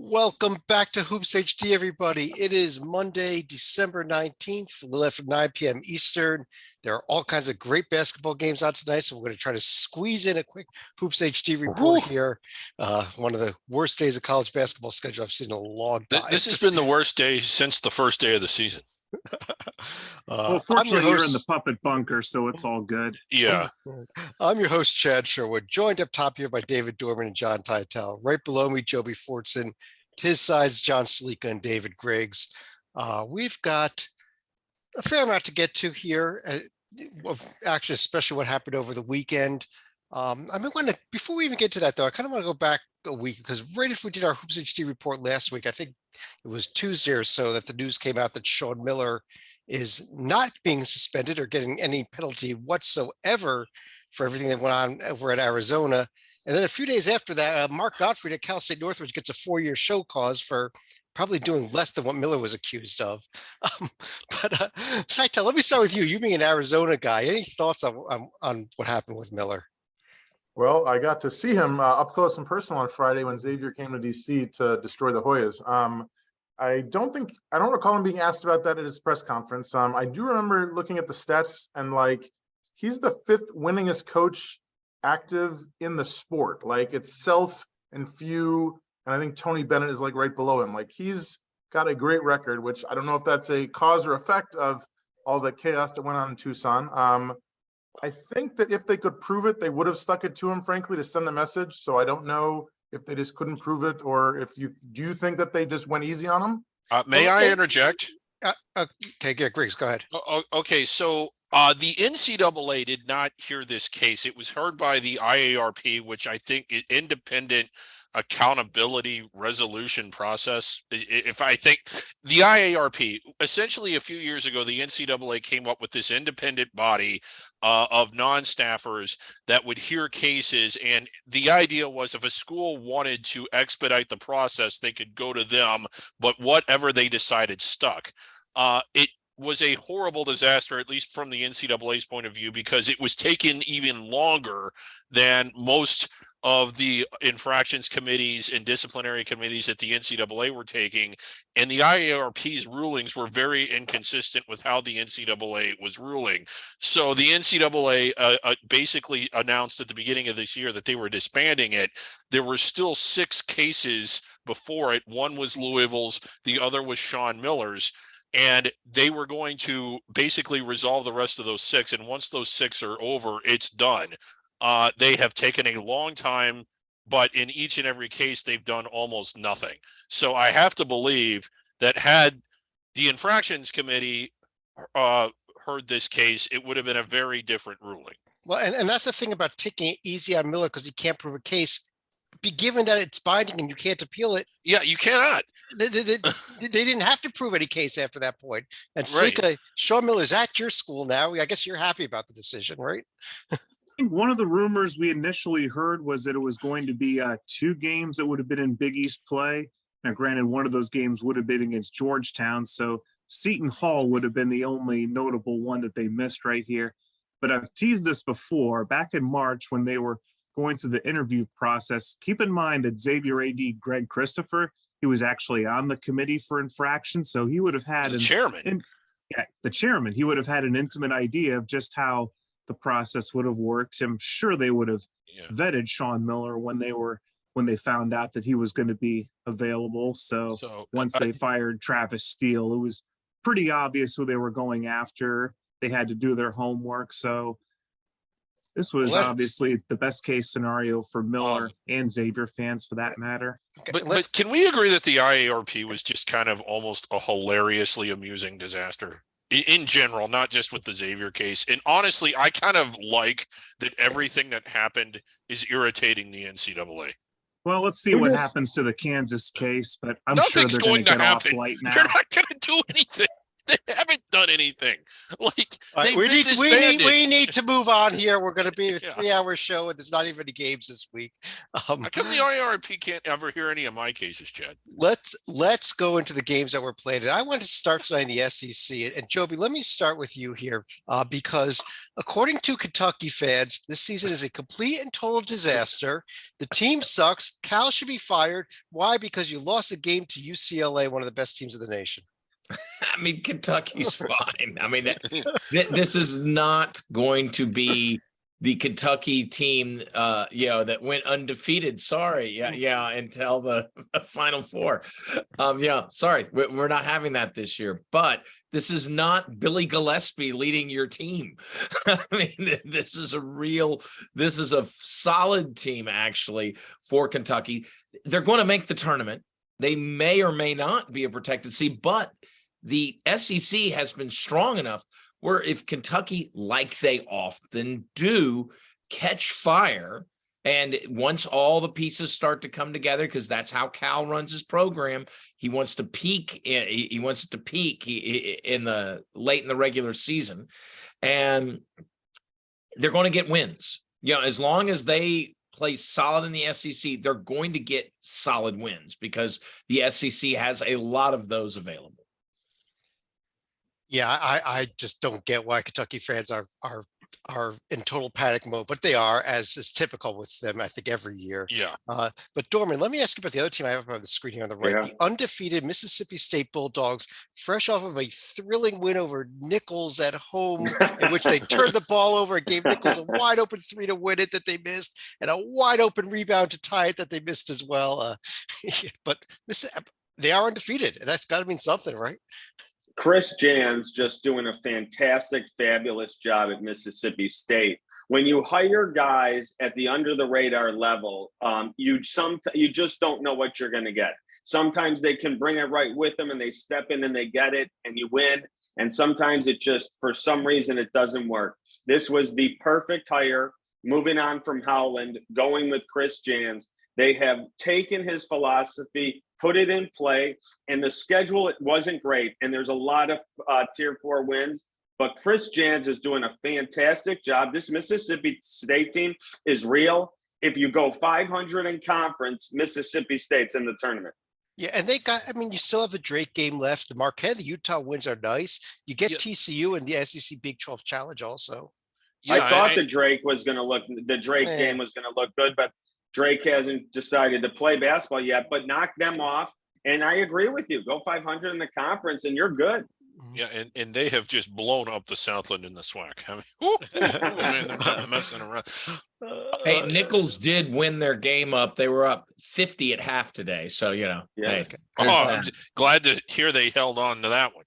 Welcome back to Hoops HD, everybody. It is Monday, December 19th, a little after 9 p.m. Eastern. There are all kinds of great basketball games on tonight, so we're going to try to squeeze in a quick Hoops HD report here. One of the worst days of college basketball schedule I've seen in a long time. This has been the worst day since the first day of the season. Well, fortunately, you're in the puppet bunker, so it's all good. Yeah. I'm your host, Chad Sherwood, joined up top here by David Dorman and John Teitel. Right below me, Joby Fortson. To his sides, John Salika and David Griggs. We've got a fair amount to get to here, actually, especially what happened over the weekend. Before we even get to that, though, I kind of want to go back a week because right after we did our Hoops HD report last week, I think it was Tuesday or so that the news came out that Sean Miller is not being suspended or getting any penalty whatsoever for everything that went on over at Arizona. And then a few days after that, Mark Gottfried at Cal State Northridge gets a 4-year show cause for probably doing less than what Miller was accused of. Teitel, let me start with you. You being an Arizona guy, any thoughts on what happened with Miller? Well, I got to see him up close and personal on Friday when Xavier came to DC to destroy the Hoyas. I don't recall him being asked about that at his press conference. I do remember looking at the stats and he's the 5th winningest coach active in the sport. It's Self and Few, and I think Tony Bennett is right below him. He's got a great record, which I don't know if that's a cause or effect of all the chaos that went on in Tucson. I think that if they could prove it, they would have stuck it to him, frankly, to send the message. So I don't know if they just couldn't prove it, or do you think that they just went easy on him? May I interject? Okay, yeah, Griggs, go ahead. Okay, so the NCAA did not hear this case. It was heard by the IARP, which I think is independent accountability resolution process. If I think the IARP, essentially a few years ago, the NCAA came up with this independent body of non-staffers that would hear cases. And the idea was if a school wanted to expedite the process, they could go to them, but whatever they decided stuck. It was a horrible disaster, at least from the NCAA's point of view, because it was taken even longer than most of the infractions committees and disciplinary committees at the NCAA were taking. And the IARP's rulings were very inconsistent with how the NCAA was ruling. So the NCAA basically announced at the beginning of this year that they were disbanding it. There were still 6 cases before it. One was Louisville's, the other was Sean Miller's. And they were going to basically resolve the rest of those 6. And once those 6 are over, it's done. They have taken a long time, but in each and every case, they've done almost nothing. So I have to believe that had the infractions committee heard this case, it would have been a very different ruling. Well, and that's the thing about taking it easy on Miller, because you can't prove a case. Given that it's binding and you can't appeal it. Yeah, you cannot. They didn't have to prove any case after that point. And Salika, Right. Sean Miller's at your school now. I guess you're happy about the decision, right? I think one of the rumors we initially heard was that it was going to be 2 games that would have been in Big East play. Now, granted, one of those games would have been against Georgetown, so Seton Hall would have been the only notable one that they missed right here. But I've teased this before. Back in March, when they were going through the interview process, keep in mind that Xavier AD Greg Christopher, he was actually on the committee for infraction, so he would have had The chairman. The chairman. He would have had an intimate idea of just how the process would have worked. I'm sure they would have vetted Sean Miller when they found out that he was going to be available. So once they fired Travis Steele, it was pretty obvious who they were going after. They had to do their homework. So this was obviously the best case scenario for Miller and Xavier fans, for that matter. Okay, but can we agree that the IARP was just kind of almost a hilariously amusing disaster in general, not just with the Xavier case? And honestly, I kind of like that everything that happened is irritating the NCAA. Well, let's see what happens to the Kansas case, but I'm sure Nothing's they're going to get happen. off light now. They're not going to do anything. They haven't done anything. Like All right, they've been disbanded. we need to move on here. We're going to be a Yeah. 3-hour show, and there's not even any games this week. How come the IRP can't ever hear any of my cases, Chad? Let's go into the games that were played. And I want to start tonight in the SEC. And Joby, let me start with you here, because according to Kentucky fans, this season is a complete and total disaster. The team sucks. Cal should be fired. Why? Because you lost a game to UCLA, one of the best teams of the nation. I mean, Kentucky's fine. I mean, this is not going to be the Kentucky team, that went undefeated. Sorry. Until the Final Four. Sorry. We're not having that this year. But this is not Billy Gillespie leading your team. I mean, this is a solid team, actually, for Kentucky. They're going to make the tournament. They may or may not be a protected seed, but the SEC has been strong enough where if Kentucky, like they often do, catch fire, and once all the pieces start to come together, because that's how Cal runs his program, he wants to peak. He wants it to peak in the late in the regular season, and they're going to get wins. As long as they play solid in the SEC, they're going to get solid wins because the SEC has a lot of those available. Yeah, I just don't get why Kentucky fans are in total panic mode, but they are, as is typical with them, I think, every year. Yeah. But Dorman, let me ask you about the other team I have on the screen here on the right, Yeah. the undefeated Mississippi State Bulldogs, fresh off of a thrilling win over Nichols at home, in which they turned the ball over and gave Nichols a wide open 3 to win it that they missed, and a wide open rebound to tie it that they missed as well. But they are undefeated, and that's got to mean something, right? Chris Jans just doing a fantastic, fabulous job at Mississippi State. When you hire guys at the under the radar level, you just don't know what you're going to get. Sometimes they can bring it right with them and they step in and they get it and you win. And sometimes it just, for some reason, it doesn't work. This was the perfect hire. Moving on from Howland, going with Chris Jans. They have taken his philosophy, put it in play, and the schedule, it wasn't great. And there's a lot of tier 4 wins, but Chris Jans is doing a fantastic job. This Mississippi State team is real. If you go 500 in conference, Mississippi State's in the tournament. Yeah, and you still have the Drake game left. The Marquette, the Utah wins are nice. You get TCU and the SEC Big 12 Challenge also. Yeah, I thought the Drake game was going to look good, but Drake hasn't decided to play basketball yet, but knock them off. And I agree with you. Go 500 in the conference and you're good. Yeah, and they have just blown up the Southland in the SWAC. I mean, man, they're not messing around. Hey, Nichols did win their game up. They were up 50 at half today. So, Yeah. hey, I'm glad to hear they held on to that one.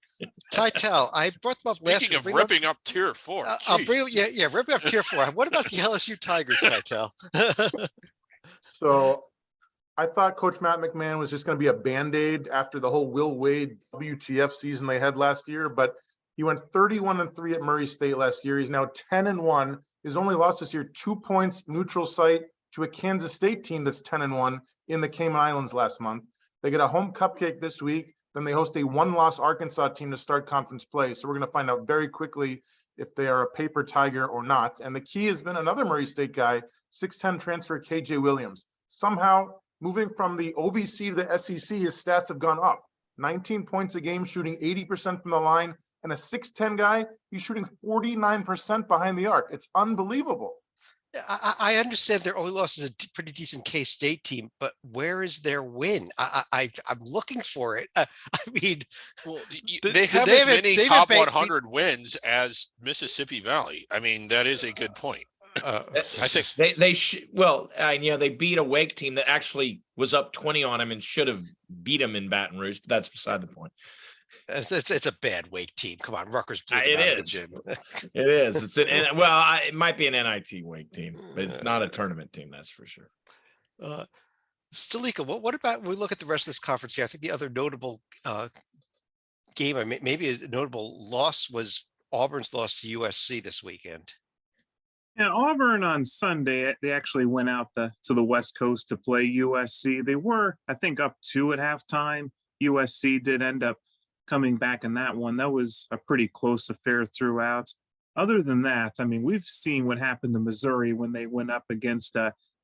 Titel, I brought them up last Speaking week. of ripping up tier 4. I'll bring ripping up tier 4. What about the LSU Tigers, Titel? So I thought Coach Matt McMahon was just going to be a Band-Aid after the whole Will Wade WTF season they had last year, but he went 31-3 at Murray State last year. He's now 10-1. His only loss this year, 2 points neutral site to a Kansas State team that's 10-1 in the Cayman Islands last month. They get a home cupcake this week. Then they host a 1-loss Arkansas team to start conference play. So we're going to find out very quickly if they are a paper tiger or not. And the key has been another Murray State guy, 6'10" transfer KJ Williams. Somehow moving from the OVC to the SEC, his stats have gone up. 19 points a game, shooting 80% from the line, and a 6'10" guy, he's shooting 49% behind the arc. It's unbelievable. I understand their only loss is a pretty decent K-State team, but where is their win? I'm looking for it. I mean, well, they have as many top 100 wins as Mississippi Valley. I mean, that is a good point. I think they beat a Wake team that actually was up 20 on him and should have beat him in Baton Rouge. But that's beside the point. It's a bad Wake team. Come on, Rutgers blew them it out is. of the gym. It is. It might be an NIT Wake team, but it's not a tournament team. That's for sure. Stalika, what about when we look at the rest of this conference here? I think the other notable game, maybe a notable loss, was Auburn's loss to USC this weekend. Yeah, Auburn on Sunday, they actually went out to the West Coast to play USC. They were, I think, up 2 at halftime. USC did end up coming back in that one. That was a pretty close affair throughout. Other than that, I mean, we've seen what happened to Missouri when they went up against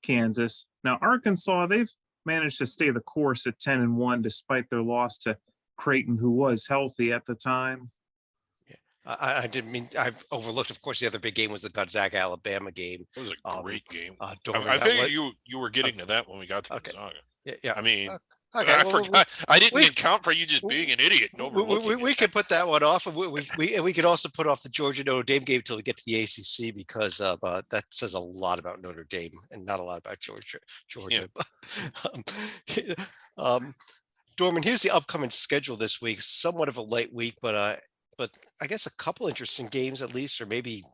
Kansas. Now, Arkansas, they've managed to stay the course at 10-1 despite their loss to Creighton, who was healthy at the time. I didn't mean, I've overlooked, of course, the other big game was the Gonzaga Alabama game. It was a great game. Dorman, I that figured was- you were getting to that when we got to Okay. Gonzaga. Yeah. I mean, Okay, I well, forgot. I didn't we- account for you just being an idiot. And overlooking we it. could put that one off, and we could also put off the Georgia Notre Dame game till we get to the ACC because that says a lot about Notre Dame and not a lot about Georgia. Dorman, here's the upcoming schedule this week. Somewhat of a light week, but I guess a couple interesting games at least, or maybe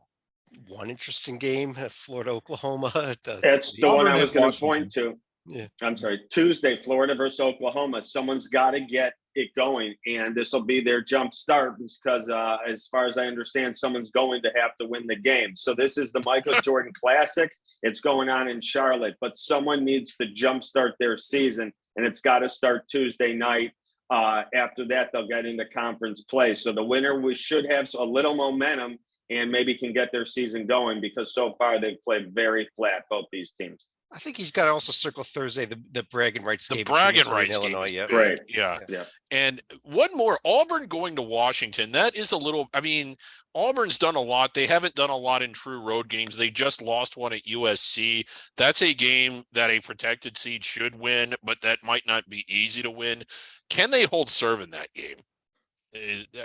one interesting game. Florida, Oklahoma. That's the one I Auburn was at going to point Washington. to. Yeah. I'm sorry, Tuesday, Florida versus Oklahoma. Someone's got to get it going, and this will be their jump start because, as far as I understand, someone's going to have to win the game. So this is the Michael Jordan Classic. It's going on in Charlotte, but someone needs to jumpstart their season, and it's got to start Tuesday night. After that, they'll get into conference play. So the winner, we should have a little momentum and maybe can get their season going because so far they've played very flat, both these teams. I think you've got to also circle Thursday, the bragging rights The game. between bragging Missouri and rights game Illinois, is yeah. big. Right. Yeah. Yeah. And one more, Auburn going to Washington. That is a little, I mean, Auburn's done a lot. They haven't done a lot in true road games. They just lost one at USC. That's a game that a protected seed should win, but that might not be easy to win. Can they hold serve in that game?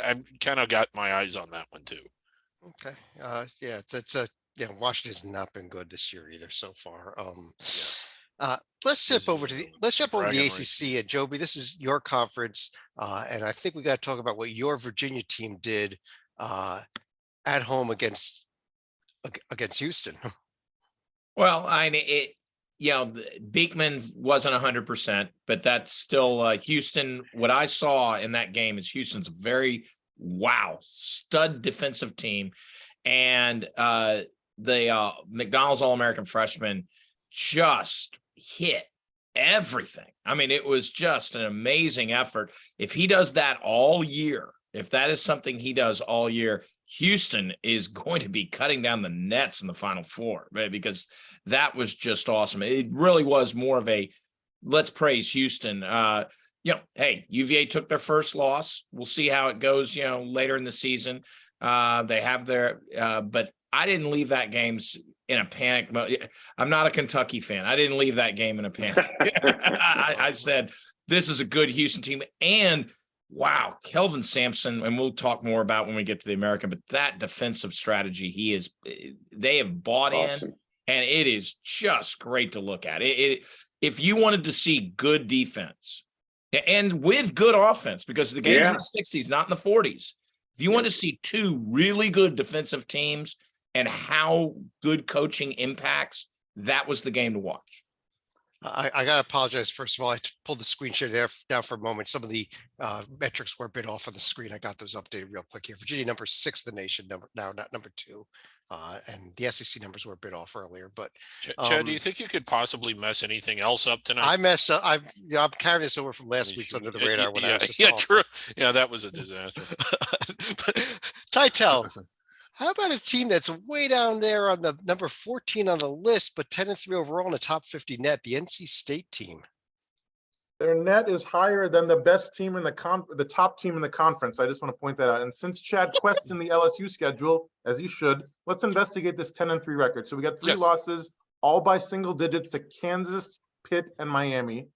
I've kind of got my eyes on that one too. Okay. Yeah, Washington's not been good this year either so far. Let's jump over to the bragging rights ACC. And Joby, this is your conference, and I think we got to talk about what your Virginia team did at home against Houston. Well, Beekman wasn't 100%, but that's still Houston. What I saw in that game is Houston's a very stud defensive team, and the McDonald's All-American freshman just hit everything. I mean, it was just an amazing effort. If he does that all year, if that is something he does all year, Houston is going to be cutting down the nets in the Final Four, right? Because that was just awesome. It really was more of a let's praise Houston. Hey, UVA took their first loss. We'll see how it goes, later in the season. They have their, but I didn't leave that game in a panic mode. I'm not a Kentucky fan. I didn't leave that game in a panic. I said, this is a good Houston team. And wow, Kelvin Sampson, and we'll talk more about when we get to the American, but that defensive strategy they have bought Awesome. in, and it is just great to look at. If you wanted to see good defense and with good offense, because the game's in the 60s, not in the 40s. If you want to see two really good defensive teams and how good coaching impacts, that was the game to watch. I got to apologize. First of all, I pulled the screen share down for a moment. Some of the metrics were a bit off on the screen. I got those updated real quick here. Virginia number 6 in the nation, not number 2. And the SEC numbers were a bit off earlier. But Chad, do you think you could possibly mess anything else up tonight? I messed up. I'm carrying this over from last week's Under the Radar when I was just true. Yeah, that was a disaster. Titel, how about a team that's way down there on the number 14 on the list, but 10-3 overall in the top 50 net, the NC State team? Their net is higher than the best team in the top team in the conference. I just want to point that out. And since Chad questioned the LSU schedule, as he should, let's investigate this 10-3 record. So we got 3 losses, all by single digits to Kansas, Pitt, and Miami.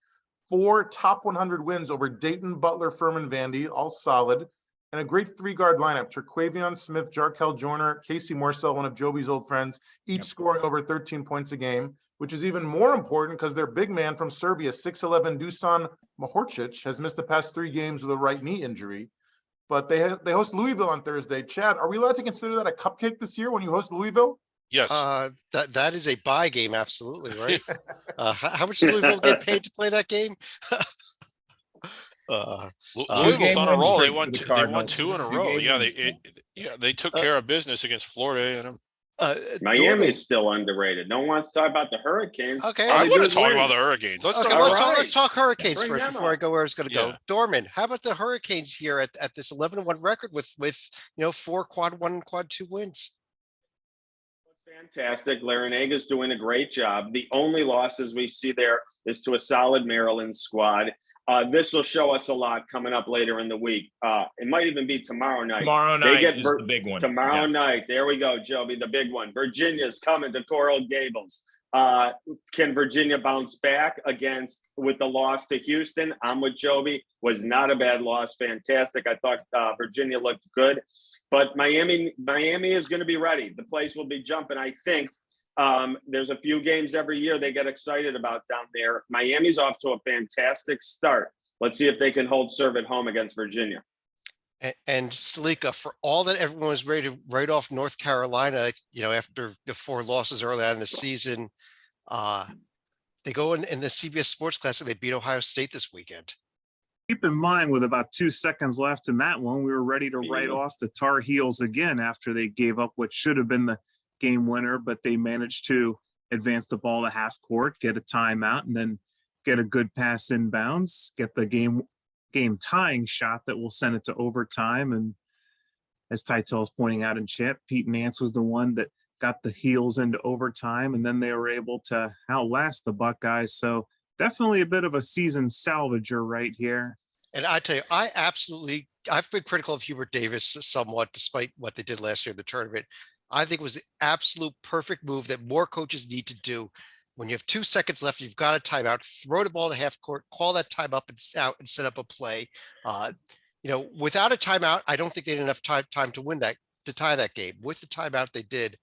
4 top 100 wins over Dayton, Butler, Furman, Vandy, all solid. And a great 3-guard lineup: Terquavion Smith, Jarkel Joyner, Casey Morsell, one of Joby's old friends, each scoring over 13 points a game, which is even more important because their big man from Serbia, 6'11" Dusan Mahorcic, has missed the past 3 games with a right knee injury. But they host Louisville on Thursday. Chad, are we allowed to consider that a cupcake this year when you host Louisville? Yes. That is a buy game, absolutely, right? How much does Louisville get paid to play that game? Louisville's on a roll. They won 2 in a row. Two-game Yeah, wins. they took care of business against Florida A&M. Miami's still underrated. No one wants to talk about the Hurricanes. Okay. All I they want do to is talk win. about the Hurricanes. Let's Okay, talk let's about talk, right. let's talk Hurricanes Bring first them before I up. go where I was going to Yeah. go. Dorman, how about the Hurricanes here at this 11-1 record with 4 quad 1 and quad 2 wins? Fantastic. Larinaga doing a great job. The only losses we see there is to a solid Maryland squad. This will show us a lot coming up later in the week. It might even be tomorrow night. Tomorrow They night get is the big one. Tomorrow Yeah. night. There we go, Joby, the big one. Virginia's coming to Coral Gables. Can Virginia bounce back with the loss to Houston? I'm with Joby. Was not a bad loss. Fantastic. I thought Virginia looked good, but Miami is going to be ready. The place will be jumping. I think there's a few games every year they get excited about down there. Miami's off to a fantastic start. Let's see if they can hold serve at home against Virginia. And Salika, for all that everyone was ready to write off North Carolina, after the 4 losses early on in the season, they go in the CBS Sports Classic. They beat Ohio State this weekend. Keep in mind, with about 2 seconds left in that one, we were ready to write off the Tar Heels again after they gave up what should have been the game winner, but they managed to advance the ball to half court, get a timeout, and then get a good pass inbounds, get the game tying shot that will send it to overtime. And as Tytel is pointing out in chat, Pete Nance was the one that got the Heels into overtime, and then they were able to outlast the Buckeyes. So definitely a bit of a season salvager right here. And I tell you, I've been critical of Hubert Davis somewhat, despite what they did last year in the tournament. I think it was the absolute perfect move that more coaches need to do. When you have 2 seconds left, you've got a timeout, throw the ball to half court, call that time up and out and set up a play. Without a timeout, I don't think they had enough time to tie that game. With the timeout, they did.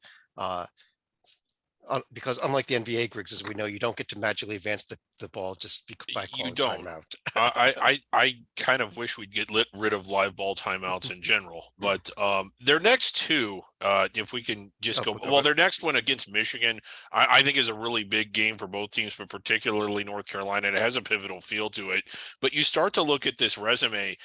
Because unlike the NBA, Griggs, as we know, you don't get to magically advance the ball just by calling timeout. I kind of wish we'd get rid of live ball timeouts in general, but their next 2, if we can just go, well, their next one against Michigan, I think is a really big game for both teams, but particularly North Carolina. It has a pivotal feel to it, but you start to look at this resume.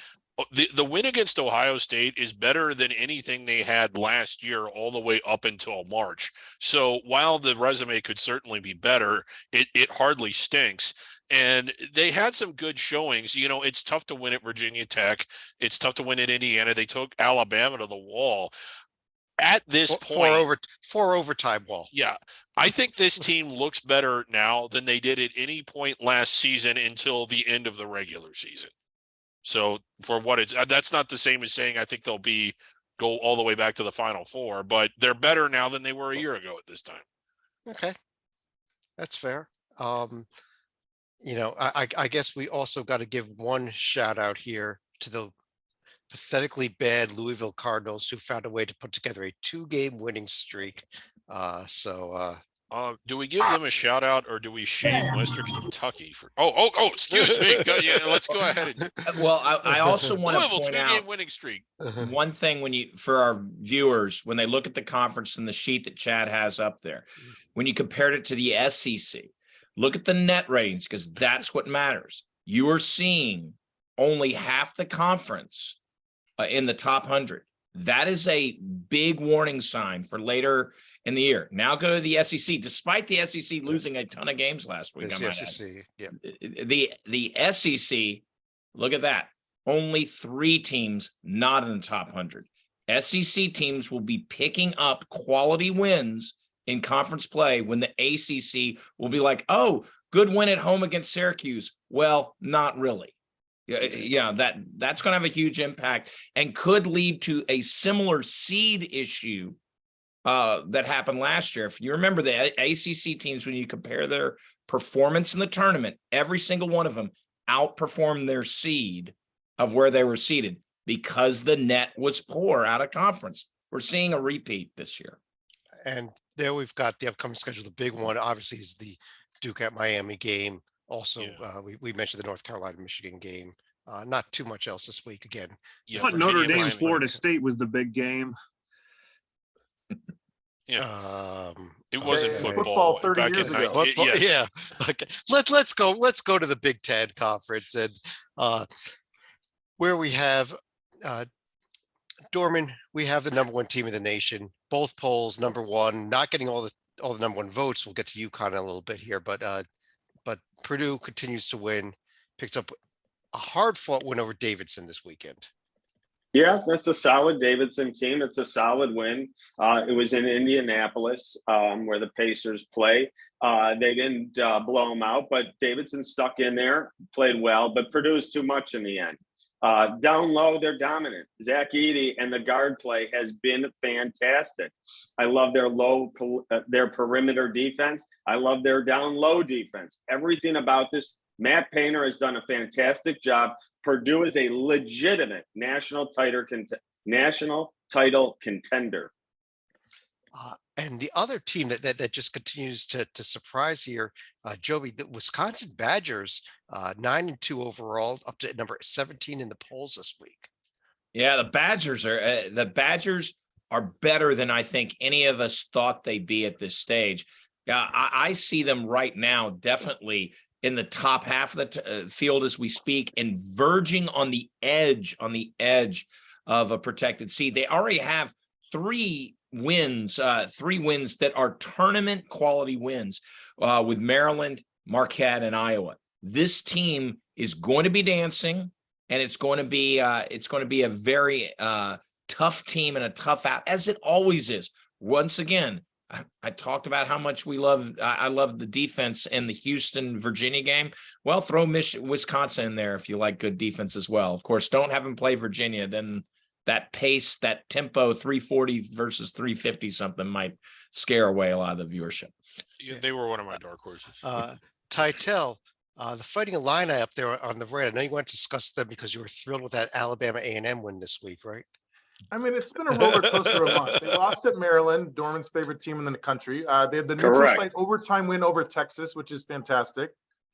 The win against Ohio State is better than anything they had last year all the way up until March. So while the resume could certainly be better, it hardly stinks. And they had some good showings. It's tough to win at Virginia Tech. It's tough to win at Indiana. They took Alabama to the wall. At this point, four overtime wall. Yeah. I think this team looks better now than they did at any point last season until the end of the regular season. So for what that's not the same as saying I think they'll go all the way back to the Final Four, but they're better now than they were a year ago at this time. Okay, that's fair. I guess we also got to give one shout out here to the pathetically bad Louisville Cardinals, who found a way to put together a 2-game winning streak. Do we give them a shout out, or do we shame Western Kentucky for? Oh, excuse me. Yeah, let's go ahead. Well, I also want to Louisville point 2-game out winning streak. one thing for our viewers, when they look at the conference and the sheet that Chad has up there, when you compared it to the SEC, look at the net ratings, because that's what matters. You are seeing only half the conference in the top 100. That is a big warning sign for later in the year. Now go to the SEC, despite the SEC losing a ton of games last week. The SEC, yeah. The SEC, look at that. Only 3 teams not in the top 100. SEC teams will be picking up quality wins in conference play when the ACC will be like, oh, good win at home against Syracuse. Well, not really. Yeah, that's going to have a huge impact and could lead to a similar seed issue that happened last year. If you remember, the ACC teams, when you compare their performance in the tournament, every single one of them outperformed their seed of where they were seated because the net was poor out of conference. We're seeing a repeat this year. And there we've got the upcoming schedule. The big one, obviously, is the Duke at Miami game. Also, we mentioned the North Carolina Michigan game. Not too much else this week again. Yeah, but Notre Dame Florida State was the big game. Yeah, it wasn't football 30 years ago. Yes. Yeah, okay. Let's go to the Big Ten Conference, and where we have Dorman, we have the number one team in the nation, both polls, number one, not getting all the number one votes. We'll get to UConn in a little bit here, but Purdue continues to win, picked up a hard fought win over Davidson this weekend. Yeah, that's a solid Davidson team. It's a solid win. It was in Indianapolis where the Pacers play. They didn't blow them out, but Davidson stuck in there, played well, but Purdue's too much in the end. Down low, they're dominant. Zach Edey and the guard play has been fantastic. I love their perimeter defense. I love their down low defense. Everything about this, Matt Painter has done a fantastic job. Purdue is a legitimate national title contender. And the other team that just continues to surprise here, Joby, the Wisconsin Badgers, 9-2 overall, up to number 17 in the polls this week. Yeah, the Badgers are better than I think any of us thought they'd be at this stage. Yeah, I see them right now definitely in the top half of the field as we speak, and verging on the edge of a protected seed. They already have three wins that are tournament quality wins with Maryland, Marquette, and Iowa. This team is going to be dancing, and it's going to be a very tough team and a tough out, as it always is. Once again, I talked about how much I love the defense in the Houston-Virginia game. Well, throw Wisconsin in there if you like good defense as well. Of course, don't have them play Virginia. Then that pace, that tempo, 340 versus 350 something might scare away a lot of the viewership. Yeah, they were one of my dark horses. Titel, the Fighting Illini up there on the right. I know you want to discuss them because you were thrilled with that Alabama A&M win this week, right? I mean, it's been a roller coaster of a month. They lost at Maryland, Dorman's favorite team in the country. They had the neutral site overtime win over Texas, which is fantastic.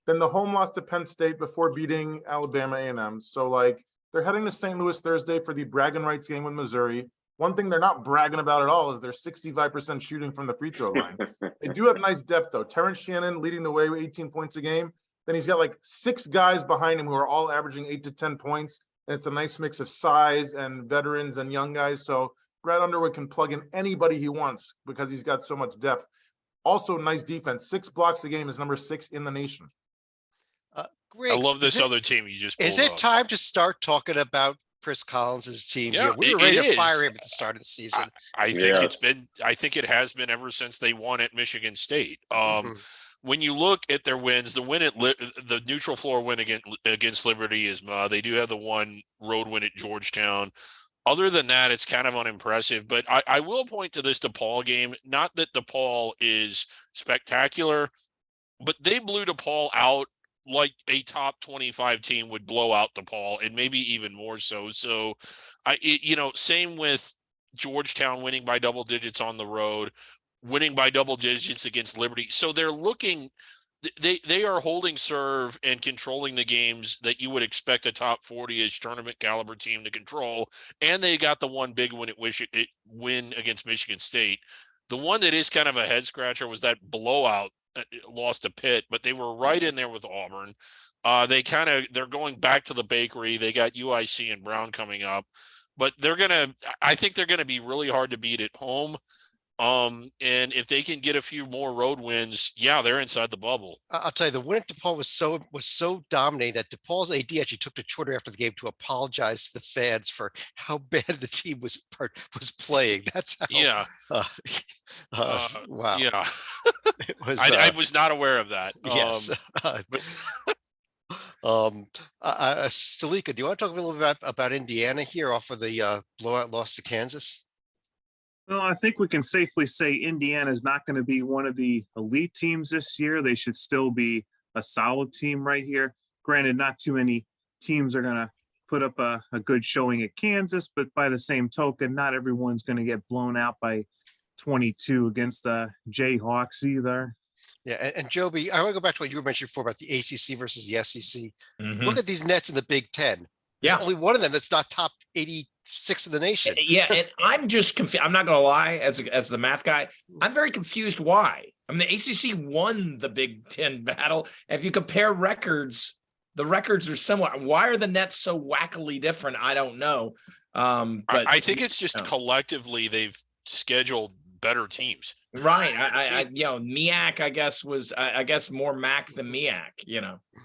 Then the home loss to Penn State before beating Alabama A&M. So, they're heading to St. Louis Thursday for the bragging rights game with Missouri. One thing they're not bragging about at all is their 65% shooting from the free throw line. They do have nice depth, though. Terrence Shannon leading the way with 18 points a game. Then he's got 6 guys behind him who are all averaging 8 to 10 points. And it's a nice mix of size and veterans and young guys. So Brad Underwood can plug in anybody he wants because he's got so much depth. Also, nice defense. 6 blocks a game is number 6 in the nation. I love this other team you just pulled Is it up. time to start talking about Chris Collins' team? Yeah, we were ready to is. fire him at the start of the season. I think I think it has been ever since they won at Michigan State. When you look at their wins, the win at the neutral floor win against Liberty is they do have the one road win at Georgetown. Other than that, it's kind of unimpressive. But I will point to this DePaul game. Not that DePaul is spectacular, but they blew DePaul out like a top 25 team would blow out DePaul, and maybe even more so. So, same with Georgetown winning by double digits on the road, winning by double digits against Liberty. So they're looking, they are holding serve and controlling the games that you would expect a top 40-ish tournament caliber team to control. And they got the one big win against Michigan State. The one that is kind of a head scratcher was that blowout lost to Pitt, but they were right in there with Auburn. They're going back to the bakery. They got UIC and Brown coming up, but I think they're going to be really hard to beat at home. And if they can get a few more road wins, they're inside the bubble. I'll tell you, the win at DePaul was so dominating that DePaul's AD actually took to Twitter after the game to apologize to the fans for how bad the team was playing. That's how. Wow. Yeah. It was, I was not aware of that. Yes. Stalika, do you want to talk a little bit about Indiana here off of the blowout loss to Kansas? Well, I think we can safely say Indiana is not going to be one of the elite teams this year. They should still be a solid team right here. Granted, not too many teams are going to put up a good showing at Kansas, but by the same token, not everyone's going to get blown out by 22 against the Jayhawks either. Yeah, and Joby, I want to go back to what you were mentioning before about the ACC versus the SEC. Look at these Nets in the Big Ten. There's only one of them that's not top 86 in the nation. Yeah, and I'm just confused. I'm not going to lie, as the math guy, I'm very confused why. I mean, the ACC won the Big Ten battle. If you compare records, the records are similar. Why are the Nets so wackily different? I don't know. But I think it's just collectively they've scheduled better teams. right. I Miak, I guess more Mac than Miak,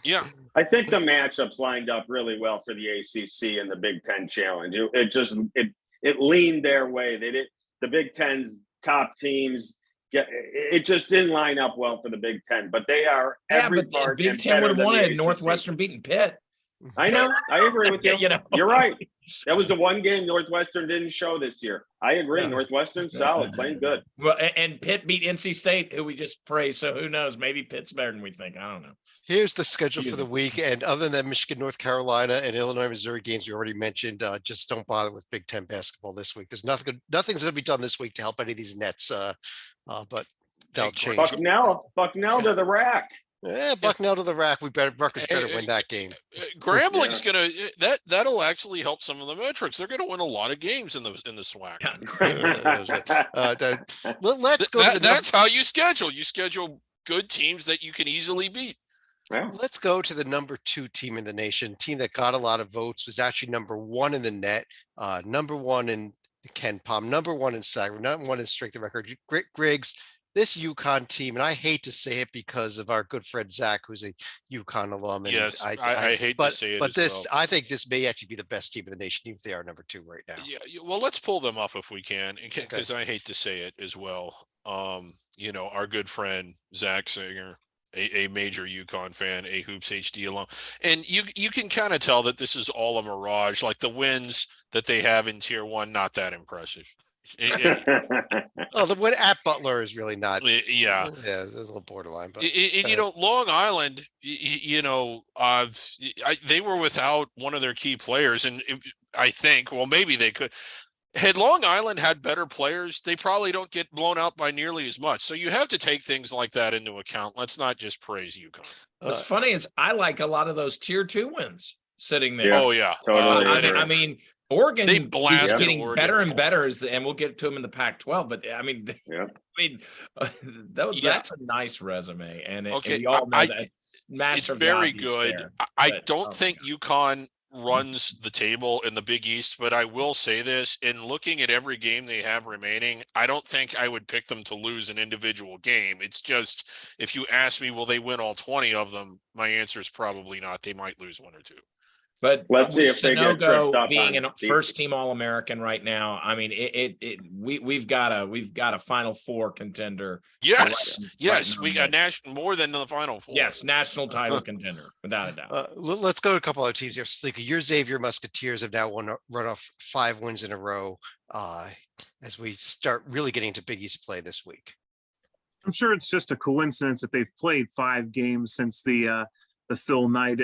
Yeah. I think the matchups lined up really well for the ACC and the Big Ten Challenge. It leaned their way. The Big Ten's top teams it just didn't line up well for the Big Ten, but they are every but part Big and Ten better would have than the wanted ACC. Northwestern beating Pitt. I know. I agree with you. You You're right. That was the one game Northwestern didn't show this year. I agree. Yeah. Northwestern's solid, playing good. Well, and Pitt beat NC State, who we just praised. So who knows? Maybe Pitt's better than we think. I don't know. Here's the schedule for the week. And other than Michigan, North Carolina, and Illinois, Missouri games we already mentioned, just don't bother with Big Ten basketball this week. There's nothing's going to be done this week to help any of these Nets. But that'll change. Bucknell to the rack. Bucknell to the rack. Rutgers better win that game. Grambling's gonna that'll actually help some of the metrics. They're gonna win a lot of games in the SWAC. Let's go. That's how you schedule. You schedule good teams that you can easily beat. Yeah. Let's go to the number 2 team in the nation. Team that got a lot of votes was actually number 1 in the net, number 1 in Ken Palm, number 1 in SAG, number 1 in strength of record. Griggs. This UConn team, and I hate to say it because of our good friend Zach, who's a UConn alum. And Yes, I hate to say it. But I think this may actually be the best team in the nation, even if they are number 2 right now. Yeah, well, let's pull them up if we can, because I hate to say it as well. Our good friend Zach Singer, a major UConn fan, a HoopsHD alum, and you can kind of tell that this is all a mirage. Like the wins that they have in Tier 1, not that impressive. The win at Butler is really not. Yeah, it's a little borderline. But Long Island, they were without one of their key players, and I think, well, maybe they could. Had Long Island had better players, they probably don't get blown out by nearly as much. So you have to take things like that into account. Let's not just praise UConn. What's funny is I like a lot of those Tier 2 wins sitting there. Yeah, oh yeah, totally. I mean, Oregon is getting Oregon. better and better and we'll get to them in the Pac-12. But I mean, that's a nice resume, and we all know that it's very good. I don't think UConn runs the table in the Big East, but I will say this: in looking at every game they have remaining, I don't think I would pick them to lose an individual game. It's just, if you ask me, will they win all 20 of them? My answer is probably not. They might lose 1 or 2. But let's see if they get tripped up. Being a first team All-American right now, I mean, we've got a Final Four contender. Yes, we got more than the Final Four. Yes, national title contender, without a doubt. Let's go to a couple other teams here. Sleeka, your Xavier Musketeers have now run off 5 wins in a row as we start really getting into Big East play this week. I'm sure it's just a coincidence that they've played 5 games since the Phil Knight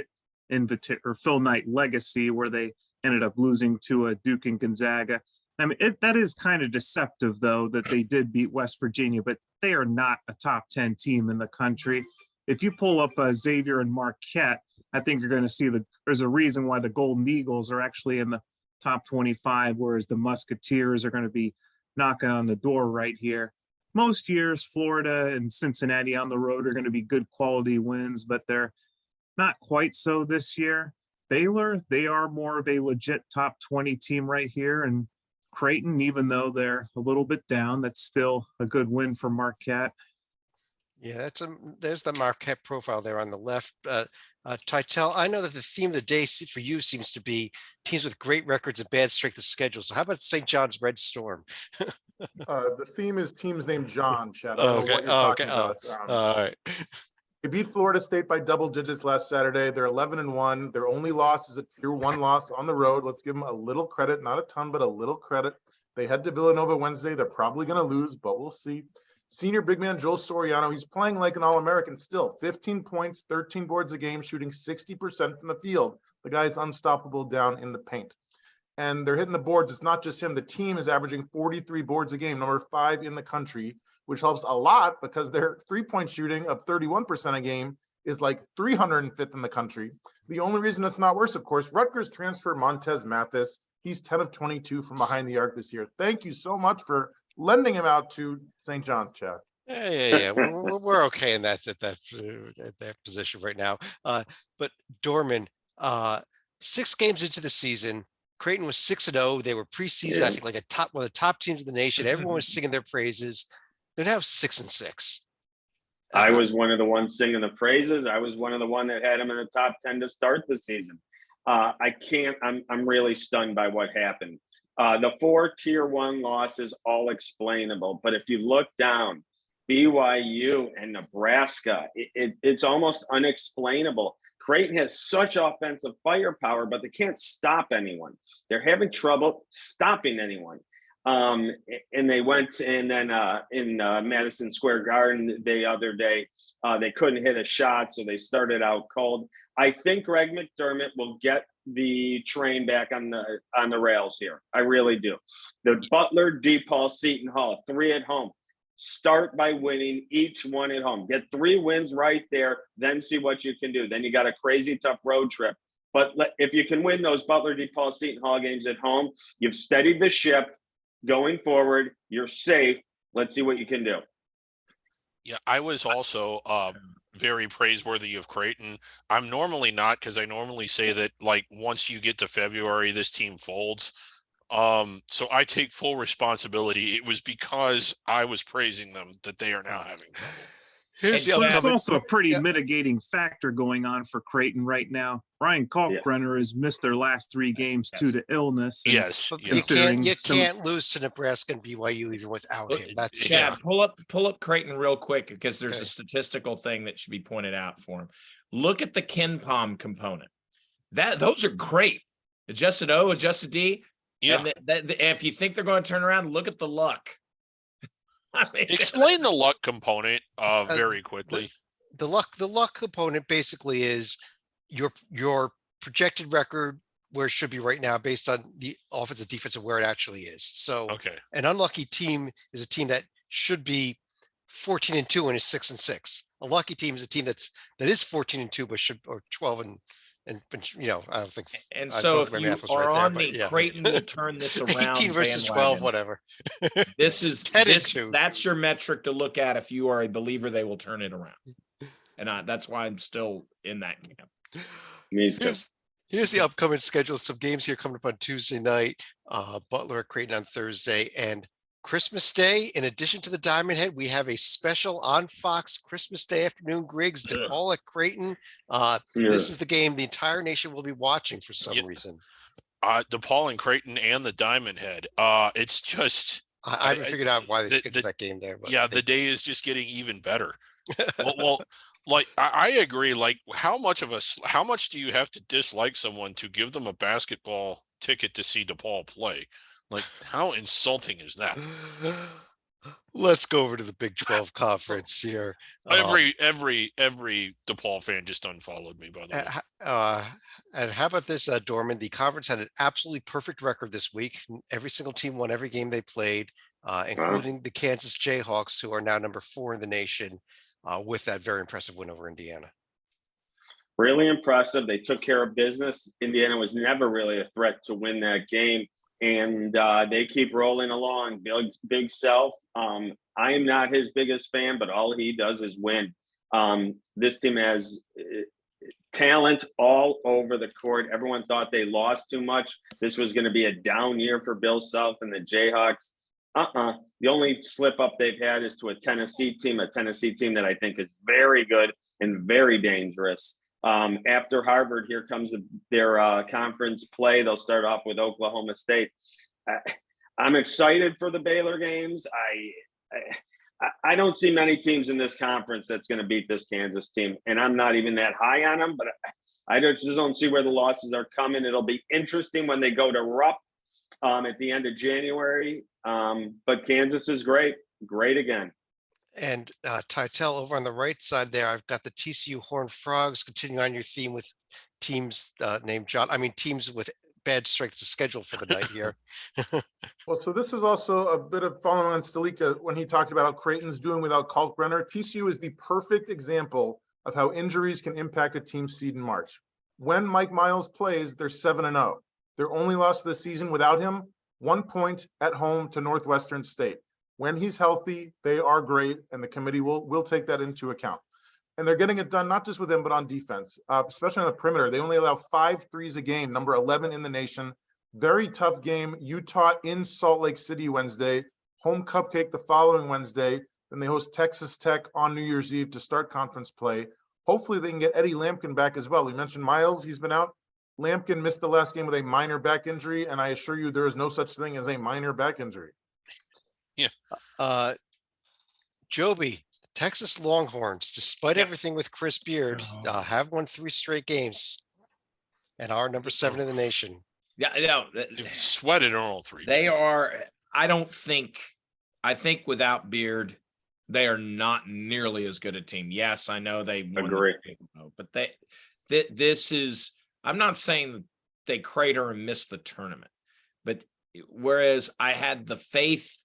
Phil Knight legacy, where they ended up losing to Duke and Gonzaga. I mean, that is kind of deceptive, though, that they did beat West Virginia, but they are not a top 10 team in the country. If you pull up Xavier and Marquette, I think you're going to see there's a reason why the Golden Eagles are actually in the top 25, whereas the Musketeers are going to be knocking on the door right here. Most years, Florida and Cincinnati on the road are going to be good quality wins, but they're not quite so this year. Baylor, they are more of a legit top 20 team right here. And Creighton, even though they're a little bit down, that's still a good win for Marquette. Yeah, there's the Marquette profile there on the left. Titel, I know that the theme of the day for you seems to be teams with great records and bad strength of schedule. So how about St. John's Red Storm? The theme is teams named John, Chad. Okay. All right. They beat Florida State by double digits last Saturday. They're 11-1. Their only loss is a Tier 1 loss on the road. Let's give them a little credit, not a ton, but a little credit. They head to Villanova Wednesday. They're probably going to lose, but we'll see. Senior big man Joel Soriano, he's playing like an All-American still. 15 points, 13 boards a game, shooting 60% from the field. The guy's unstoppable down in the paint. And they're hitting the boards. It's not just him. The team is averaging 43 boards a game, number 5 in the country, which helps a lot because their 3-point shooting of 31% a game is like 305th in the country. The only reason it's not worse, of course, Rutgers transfer Montez Mathis. He's 10 of 22 from behind the arc this year. Thank you so much for lending him out to St. John's, Chad. Yeah. We're okay in that position right now. But Dorman, 6 games into the season, Creighton was 6-0. They were preseason, I Yeah. think, like one of the top teams in the nation. Everyone was singing their praises. They're now 6-6. I was one of the ones singing the praises. I was one of the one that had him in the top 10 to start the season. I'm really stunned by what happened. The 4 tier 1 losses, all explainable. But if you look down, BYU and Nebraska, it's almost unexplainable. Creighton has such offensive firepower, but they can't stop anyone. They're having trouble stopping anyone. And they went and then in Madison Square Garden the other day, they couldn't hit a shot, so they started out cold. I think Greg McDermott will get the train back on the rails here. I really do. The Butler, DePaul, Seton Hall, 3 at home. Start by winning each one at home. Get 3 wins right there, then see what you can do. Then you got a crazy tough road trip. But if you can win those Butler, DePaul, Seton Hall games at home, you've steadied the ship. Going forward, you're safe. Let's see what you can do. Yeah, I was also very praiseworthy of Creighton. I'm normally not, because I normally say that like once you get to February, this team folds. So I take full responsibility. It was because I was praising them that they are now having trouble. Here's the And But it's upcoming. also a pretty Yeah. mitigating factor going on for Creighton right now. Brian Kalkbrenner has missed their last 3 games due to illness. And Yes, But yeah. you some- can't lose to Nebraska and BYU even without him. That's Chad, pull up Creighton real quick, because there's Okay. a statistical thing that should be pointed out for him. Look at the Ken Palm component. Those are great. Adjusted O, adjusted D. Yeah. And if you think they're going to turn around, look at the luck. I mean, Explain the luck component very quickly. the luck component basically is your projected record where it should be right now based on the offensive defense of where it actually is. So Okay. an unlucky team is a team that should be 14-2 and is 6-6. A lucky team is a team that is 14-2 but should, or 12 and I don't think. and I so don't if think my you math was are right there, on but the yeah. Creighton will turn this around 18 versus 12, bandwagon, whatever. this is 10-2. that's your metric to look at if you are a believer they will turn it around. And that's why I'm still in that camp. Me too. Here's the upcoming schedule. Some games here coming up on Tuesday night. Butler at Creighton on Thursday, and Christmas Day. In addition to the Diamond Head, we have a special on Fox Christmas Day afternoon. Griggs, DePaul at Creighton. This is the game the entire nation will be watching for some reason. DePaul and Creighton and the Diamond Head. It's just I haven't figured out why they scheduled that game there. But yeah, the day is just getting even better. well, like I agree. Like how much do you have to dislike someone to give them a basketball ticket to see DePaul play? Like how insulting is that? Let's go over to the Big 12 conference here. Every DePaul fan just unfollowed me, by the way. And how about this, Dorman? The conference had an absolutely perfect record this week. Every single team won every game they played, including the Kansas Jayhawks, who are now number 4 in the nation, with that very impressive win over Indiana. Really impressive. They took care of business. Indiana was never really a threat to win that game. And they keep rolling along. Big Self. I am not his biggest fan, but all he does is win. This team has talent all over the court. Everyone thought they lost too much. This was going to be a down year for Bill Self and the Jayhawks. The only slip up they've had is to a Tennessee team that I think is very good and very dangerous. After Harvard, here comes their conference play. They'll start off with Oklahoma State. I'm excited for the Baylor games. I don't see many teams in this conference that's going to beat this Kansas team, and I'm not even that high on them, but I just don't see where the losses are coming. It'll be interesting when they go to Rupp at the end of January. But Kansas is great again. And Titel, over on the right side there, I've got the TCU Horned Frogs. Continuing on your theme with teams named John. I mean, teams with bad strengths of schedule for the night here. Well, so this is also a bit of following on Stalika when he talked about how Creighton's doing without Kalkbrenner. TCU is the perfect example of how injuries can impact a team's seed in March. When Mike Miles plays, they're 7-0. Their only loss of the season without him, 1 point at home to Northwestern State. When he's healthy, they are great, and the committee will take that into account. And they're getting it done not just with him, but on defense, especially on the perimeter. They only allow 5 threes a game, number 11 in the nation. Very tough game. Utah in Salt Lake City Wednesday, home cupcake the following Wednesday. Then they host Texas Tech on New Year's Eve to start conference play. Hopefully they can get Eddie Lampkin back as well. We mentioned Miles, he's been out. Lampkin missed the last game with a minor back injury, and I assure you there is no such thing as a minor back injury. Joby, Texas Longhorns, despite everything with Chris Beard, have won 3 straight games and are number 7 in the nation. Yeah, They've sweated on all 3. they are. I think without Beard, they are not nearly as good a team. Yes, I know they won Agree. but this is. I'm not saying that they crater and miss the tournament, but whereas I had the faith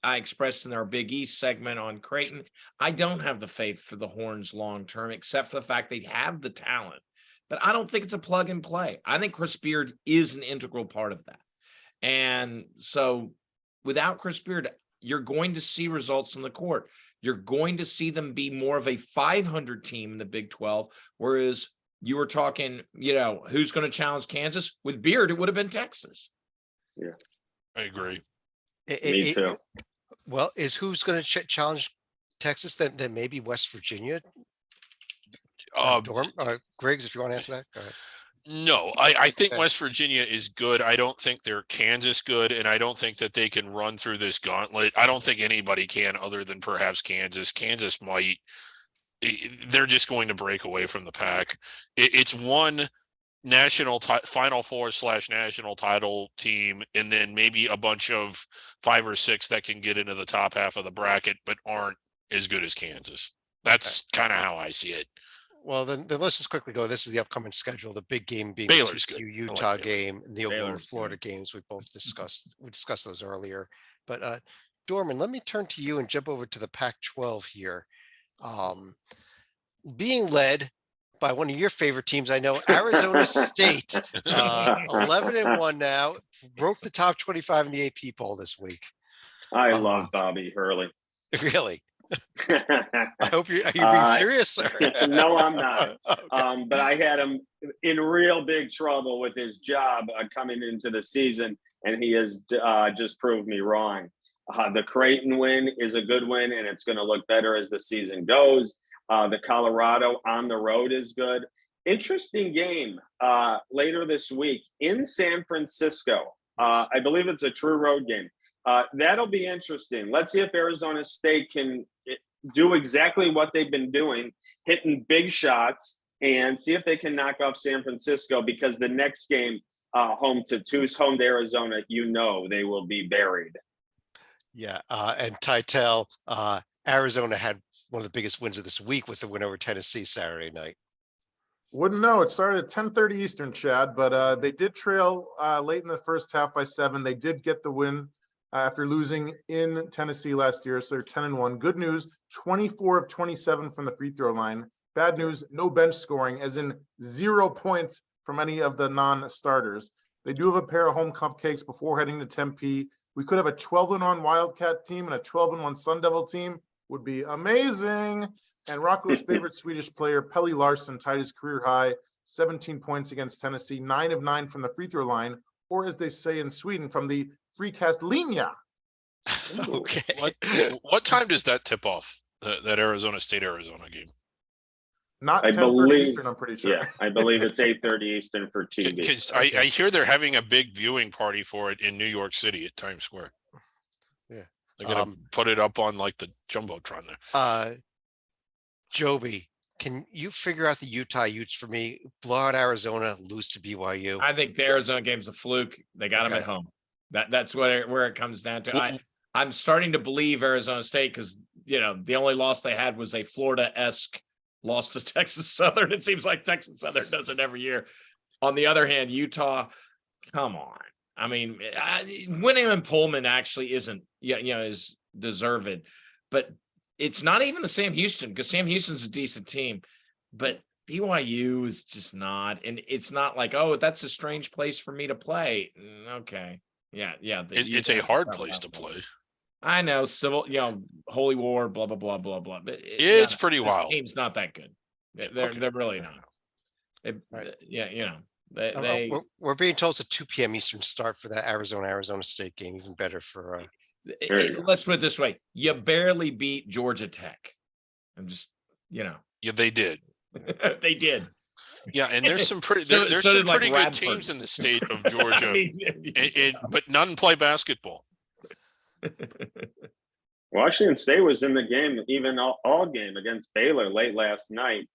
I expressed in our Big East segment on Creighton, I don't have the faith for the Horns long term, except for the fact they have the talent. But I don't think it's a plug and play. I think Chris Beard is an integral part of that. And so without Chris Beard, you're going to see results in the court. You're going to see them be more of a 500 team in the Big 12, whereas you were talking, who's going to challenge Kansas? With Beard, it would have been Texas. Yeah, I agree. me too. Well, is who's going to challenge Texas? Then maybe West Virginia. Griggs, if you want to answer that, go ahead. No, I think Okay. West Virginia is good. I don't think they're Kansas good, and I don't think that they can run through this gauntlet. I don't think anybody can other than perhaps Kansas. Kansas might. They're just going to break away from the pack. It's one national Final Four / national title team, and then maybe a bunch of 5 or 6 that can get into the top half of the bracket, but aren't as good as Kansas. That's kind of how I see it. Well, then let's just quickly go. This is the upcoming schedule. The big game being Baylor's the good. TCU I like Utah Baylor. game and the Oklahoma Baylor's Florida games we both discussed. We discussed those earlier. But Dorman, let me turn to you and jump over to the Pac-12 here. Being led by one of your favorite teams, I know, Arizona State, 11-1 now, broke the top 25 in the AP poll this week. I love Bobby Hurley. Really? I hope are you being serious? Or? No, I'm not. Okay. But I had him in real big trouble with his job coming into the season, and he has just proved me wrong. The Creighton win is a good win, and it's going to look better as the season goes. The Colorado on the road is good. Interesting game later this week in San Francisco. I believe it's a true road game. That'll be interesting. Let's see if Arizona State can do exactly what they've been doing, hitting big shots, and see if they can knock off San Francisco, because the next game, home to Arizona, they will be buried. Yeah, and Titel, Arizona had one of the biggest wins of this week with the win over Tennessee Saturday night. Wouldn't know. It started at 10:30 Eastern, Chad, but they did trail late in the first half by 7. They did get the win after losing in Tennessee last year, so they're 10-1. Good news, 24 of 27 from the free throw line. Bad news, no bench scoring, as in 0 points from any of the non-starters. They do have a pair of home cupcakes before heading to Tempe. We could have a 12-1 Wildcat team and a 12-1 Sun Devil team. Would be amazing. And Rocco's favorite Swedish player, Pelle Larsson, tied his career high, 17 points against Tennessee, 9 of 9 from the free throw line, or as they say in Sweden, from the free cast linea. Okay. What time does that tip off? That Arizona State Arizona game? Not I 10:30 believe- Eastern, I'm pretty sure. Yeah, I believe it's 8:30 Eastern for TV. Because I hear they're having a big viewing party for it in New York City at Times Square. Yeah. They're gonna put it up on like the Jumbotron there. Joby, can you figure out the Utah Utes for me? Blow out Arizona, lose to BYU. I think the Arizona game's a fluke. They got them at home. That's where it comes down to. I'm starting to believe Arizona State, because the only loss they had was a Florida-esque loss to Texas Southern. It seems like Texas Southern does it every year. On the other hand, Utah, come on. I mean, winning in Pullman actually isn't, is deserved, but it's not even the Sam Houston, because Sam Houston's a decent team, but BYU is just not. And it's not like, oh, that's a strange place for me to play. Okay. Yeah. It's a hard place to play. I know, civil, holy war, blah blah blah blah blah. But It's pretty this wild. team's not that good. They're really fair not. They, Right. They we're being told it's a 2 p.m. Eastern start for that Arizona State game. Even better for There you go. let's put it this way: you barely beat Georgia Tech. I'm just, Yeah, they did. they did. Yeah, and there's some pretty So- there's so some did, like, pretty good Radford. teams in the state of Georgia, I mean, but none play basketball. Washington State was in the game, even all game against Baylor late last night.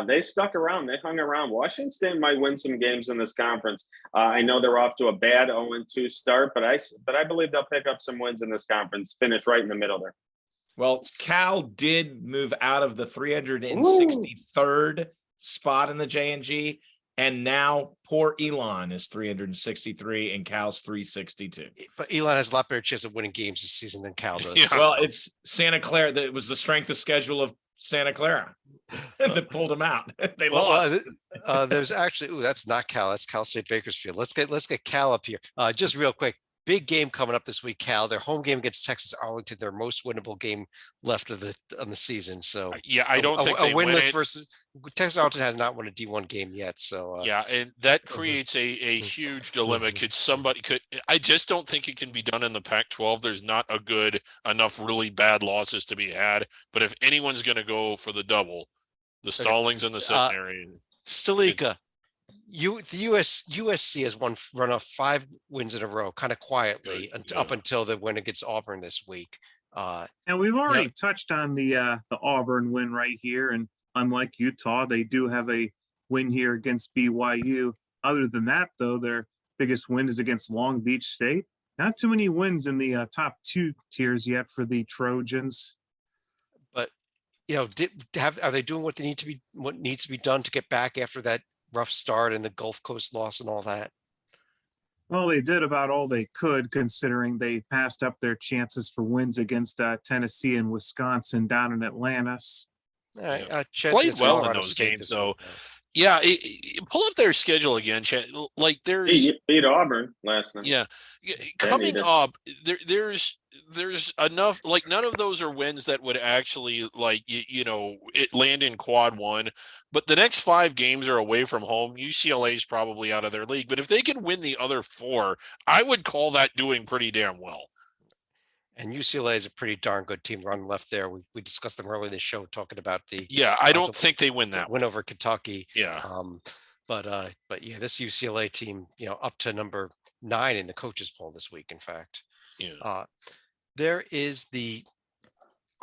They stuck around. They hung around. Washington State might win some games in this conference. I know they're off to a bad 0-2 start, but I believe they'll pick up some wins in this conference, finish right in the middle there. Well, Cal did move out of the 363rd spot in the J&G, and now poor Elon is 363 and Cal's 362. but Elon has a lot better chance of winning games this season than Cal does. Yeah. Well, it's Santa Clara. That was the strength of schedule of Santa Clara that pulled them out. They lost. There's actually, that's not Cal. That's Cal State Bakersfield. Let's get Cal up here. Just real quick. Big game coming up this week, Cal. Their home game against Texas Arlington, their most winnable game left on the season. So Yeah, I don't think a they win winless it. versus Texas Arlington has not won a D1 game yet. So Yeah, and that creates a huge dilemma. I just don't think it can be done in the Pac-12. There's not a good enough really bad losses to be had. But if anyone's going to go for the double, the Stallings and the secondary. Stalika, USC has run off 5 wins in a row, kind of quietly, up until the win against Auburn this week. And we've already touched on the Auburn win right here. And unlike Utah, they do have a win here against BYU. Other than that, though, their biggest win is against Long Beach State. Not too many wins in the top 2 tiers yet for the Trojans. But are they doing what needs to be done to get back after that rough start and the Gulf Coast loss and all that? Well, they did about all they could, considering they passed up their chances for wins against Tennessee and Wisconsin down in Atlanta. Played well in those games, though. Yeah, pull up their schedule again, Chad. Like He beat Auburn last night. Yeah, coming up, there's enough. Like none of those are wins that would actually it land in quad 1. But the next 5 games are away from home. UCLA is probably out of their league. But if they can win the other 4, I would call that doing pretty damn well. And UCLA is a pretty darn good team run left there. We discussed them earlier in the show, talking about the I don't think they win that win over Kentucky. Yeah. But yeah, this UCLA team, up to number 9 in the coaches poll this week. In fact, there is the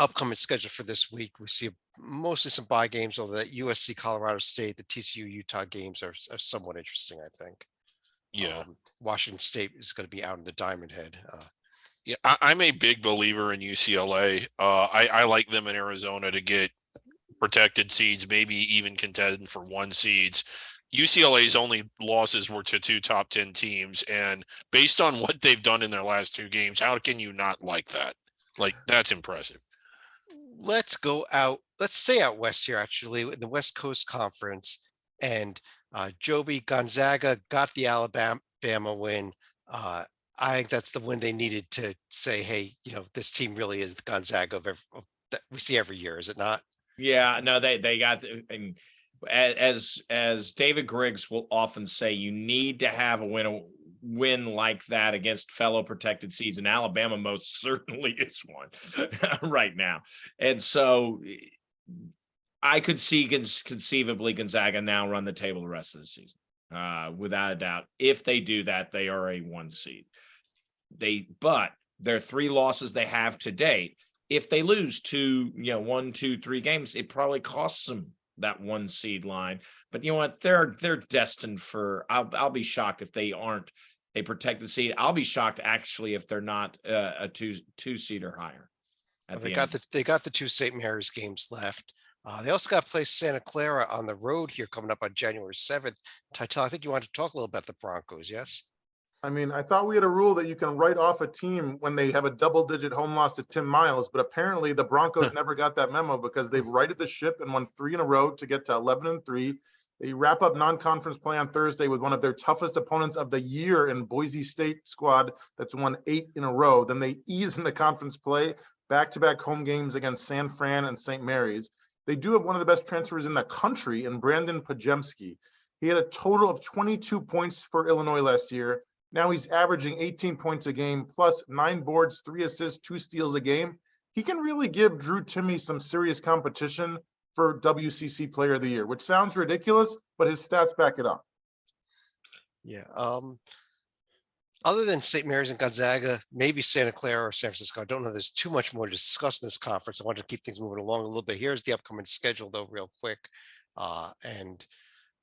upcoming schedule for this week. We see mostly some bye games, although that USC, Colorado State, the TCU, Utah games are somewhat interesting, I think. Yeah. Washington State is going to be out in the Diamond Head. Yeah, I'm a big believer in UCLA. I like them in Arizona to get protected seeds, maybe even contend for 1 seeds. UCLA's only losses were to 2 top 10 teams, and based on what they've done in their last 2 games, how can you not like that? Like, that's impressive. Let's go out. Let's stay out west here, actually, in the West Coast Conference. And Joby, Gonzaga got the Alabama win. I think that's the win they needed to say, hey, this team really is the Gonzaga that we see every year, is it not? Yeah, no, they got, and as David Griggs will often say, you need to have a win like that against fellow protected seeds, and Alabama most certainly is one right now. And so I could see conceivably Gonzaga now run the table the rest of the season, without a doubt. If they do that, they are a 1 seed. But their 3 losses they have to date, if they lose 1, 2, 3 games, it probably costs them that 1 seed line. But you know what? They're destined for. I'll be shocked if they aren't a protected seed. I'll be shocked actually if they're not a 2 seed or higher. They got the 2 St. Mary's games left. They also got to play Santa Clara on the road here coming up on January 7th. Titel, I think you want to talk a little about the Broncos, yes? I mean, I thought we had a rule that you can write off a team when they have a double-digit home loss to Tim Miles, but apparently the Broncos never got that memo because they've righted the ship and won 3 in a row to get to 11-3. They wrap up non-conference play on Thursday with one of their toughest opponents of the year in Boise State squad that's won 8 in a row. Then they ease into conference play, back-to-back home games against San Fran and St. Mary's. They do have one of the best transfers in the country in Brandon Pajemski. He had a total of 22 points for Illinois last year. Now he's averaging 18 points a game, plus 9 boards, 3 assists, 2 steals a game. He can really give Drew Timme some serious competition for WCC Player of the Year, which sounds ridiculous, but his stats back it up. Yeah. Other than St. Mary's and Gonzaga, maybe Santa Clara or San Francisco, I don't know. There's too much more to discuss in this conference. I wanted to keep things moving along a little bit. Here's the upcoming schedule, though, real quick.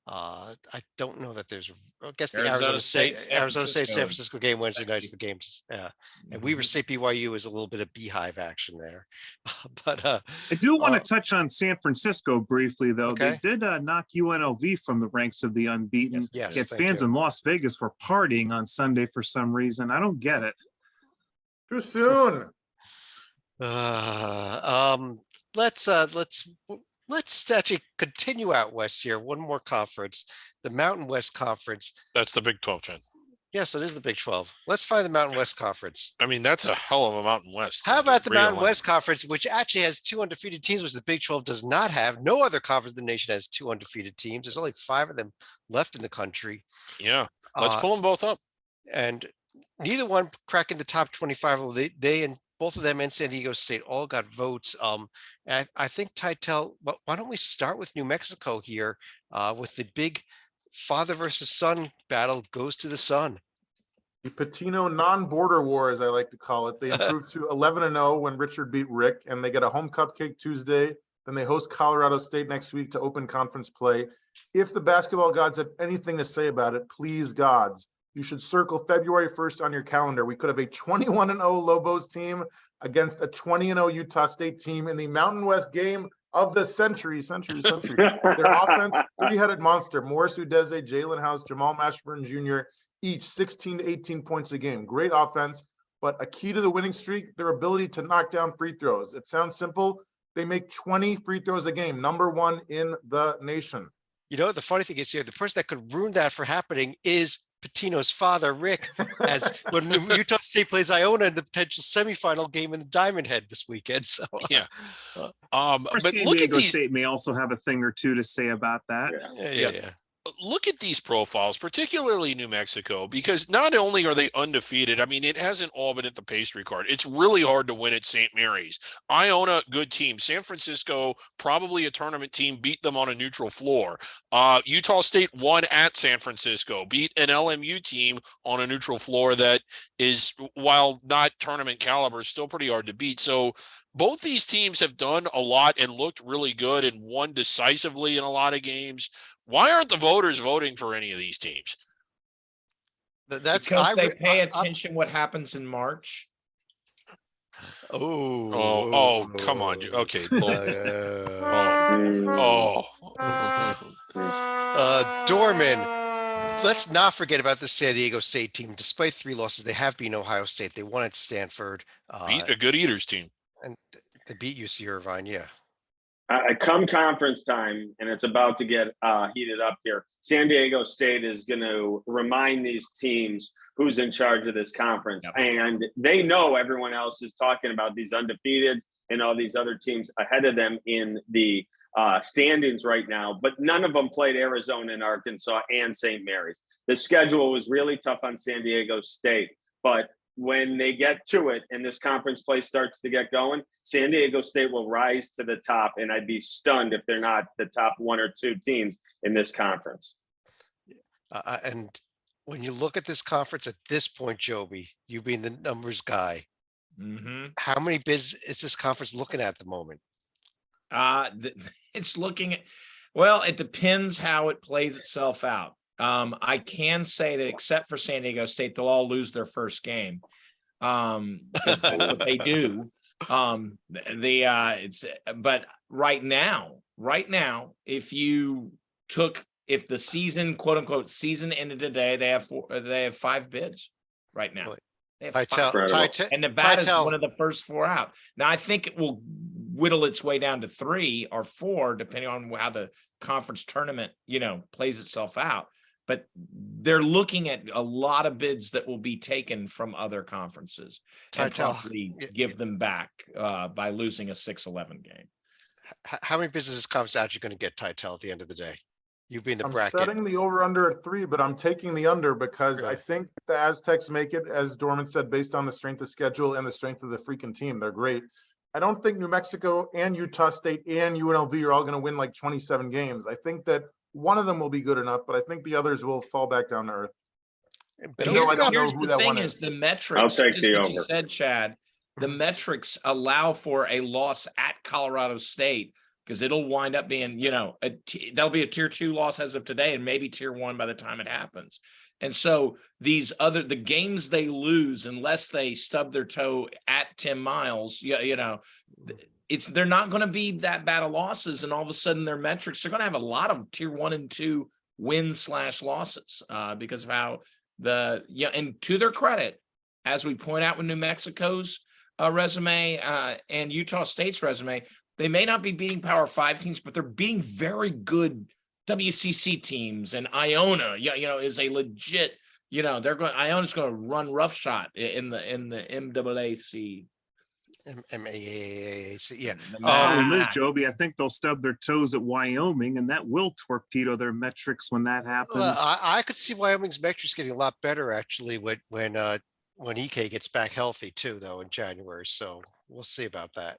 I don't know that there's, I guess the Arizona State, San Francisco game Wednesday night's the games. Yeah. And Weaver State BYU is a little bit of beehive action there. But I do want to touch on San Francisco briefly, though. Okay. They did knock UNLV from the ranks of the unbeaten. Yes, Yet thank fans you. in Las Vegas were partying on Sunday for some reason. I don't get it. Too soon. Let's actually continue out west here. One more conference, the Mountain West Conference. That's the Big 12, Chen. Yes, it is the Big 12. Let's find the Mountain West Conference. I mean, that's a hell of a Mountain West. How about the Mountain Really. West Conference, which actually has 2 undefeated teams, which the Big 12 does not have. No other conference in the nation has 2 undefeated teams. There's only 5 of them left in the country. Yeah, let's Uh, pull them both up. And neither one cracking the top 25. Well, they and both of them and San Diego State all got votes. And I think Titel, why don't we start with New Mexico here with the big father versus son battle goes to the son. The Patino non-border war, as I like to call it. They improved to 11-0 when Richard beat Rick, and they get a home cupcake Tuesday. Then they host Colorado State next week to open conference play. If the basketball gods have anything to say about it, please, gods, you should circle February 1st on your calendar. We could have a 21-0 Lobos team against a 20-0 Utah State team in the Mountain West game of the century. Their offense, 3-headed monster. Morris Udeze, Jalen House, Jamal Mashburn Jr., each 16 to 18 points a game. Great offense, but a key to the winning streak, their ability to knock down free throws. It sounds simple. They make 20 free throws a game, #1 in the nation. You know, the funny thing is here, the person that could ruin that for happening is Patino's father, Rick, as when Utah State plays Iona in the potential semifinal game in the Diamond Head this weekend. So Yeah. Or But San look at Diego these. State may also have a thing or two to say about that. yeah. Look at these profiles, particularly New Mexico, because not only are they undefeated, I mean, it hasn't all been at the pastry card. It's really hard to win at St. Mary's. Iona, good team. San Francisco, probably a tournament team, beat them on a neutral floor. Utah State won at San Francisco, beat an LMU team on a neutral floor that is, while not tournament caliber, still pretty hard to beat. So both these teams have done a lot and looked really good and won decisively in a lot of games. Why aren't the voters voting for any of these teams? That's Because they pay attention what happens in March. Oh, come on. Okay. Dorman, let's not forget about the San Diego State team. Despite 3 losses, they have beaten Ohio State. They won at Stanford. Beat a good Eaters team. And they beat UC Irvine. Yeah. Come conference time, and it's about to get heated up here. San Diego State is going to remind these teams who's in charge of this conference. Yep. And they know everyone else is talking about these undefeateds and all these other teams ahead of them in the standings right now. But none of them played Arizona and Arkansas and St. Mary's. The schedule was really tough on San Diego State. But when they get to it and this conference play starts to get going, San Diego State will rise to the top, and I'd be stunned if they're not the top 1 or 2 teams in this conference. And when you look at this conference at this point, Joby, you being the numbers guy, how many bids is this conference looking at the moment? It's looking at, well, it depends how it plays itself out. I can say that except for San Diego State, they'll all lose their first game. Because that's what they do. But right now, if the season, quote unquote, season ended today, they have 5 bids right now. They have 5. And Nevada's one of the first 4 out. Now I think it will whittle its way down to 3 or 4, depending on how the conference tournament, plays itself out. But they're looking at a lot of bids that will be taken from other conferences and probably give them back by losing a 6-11 game. How many bids is this conference actually going to get, Titel, at the end of the day? You being the I'm bracket. setting the over under at 3, but I'm taking the under because I Really? think the Aztecs make it, as Dorman said, based on the strength of schedule and the strength of the freaking team. They're great. I don't think New Mexico and Utah State and UNLV are all going to win like 27 games. I think that one of them will be good enough, but I think the others will fall back down to earth. But No, I don't know here's who the that thing one is is. the metrics. I'll take is the what you over. said, Chad. The metrics allow for a loss at Colorado State because it'll wind up being, that'll be a tier 2 loss as of today and maybe tier 1 by the time it happens. And so the games they lose, unless they stub their toe at 10 miles, they're not going to be that bad of losses. And all of a sudden their metrics are going to have a lot of tier 1 and 2 wins/losses because of how and to their credit, as we point out with New Mexico's resume and Utah State's resume, they may not be beating Power 5 teams, but they're beating very good WCC teams. And Iona, is a legit, Iona's going to run roughshod in the MAAC. MAAC, yeah. Problem is, Joby, I think they'll stub their toes at Wyoming, and that will torpedo their metrics when that happens. I could see Wyoming's metrics getting a lot better actually when EK gets back healthy too, though, in January. So we'll see about that.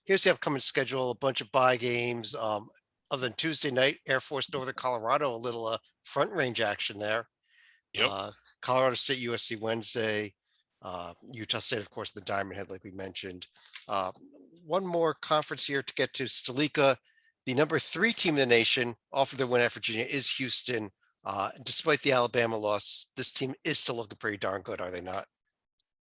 Here's the upcoming schedule: a bunch of bye games. Other than Tuesday night, Air Force Northern Colorado, a little front range action there. Yep. Colorado State, USC Wednesday. Utah State, of course, the Diamond Head, like we mentioned. One more conference here to get to. Stolica, the number 3 team in the nation, off of their win at Virginia, is Houston. Despite the Alabama loss, this team is still looking pretty darn good, are they not?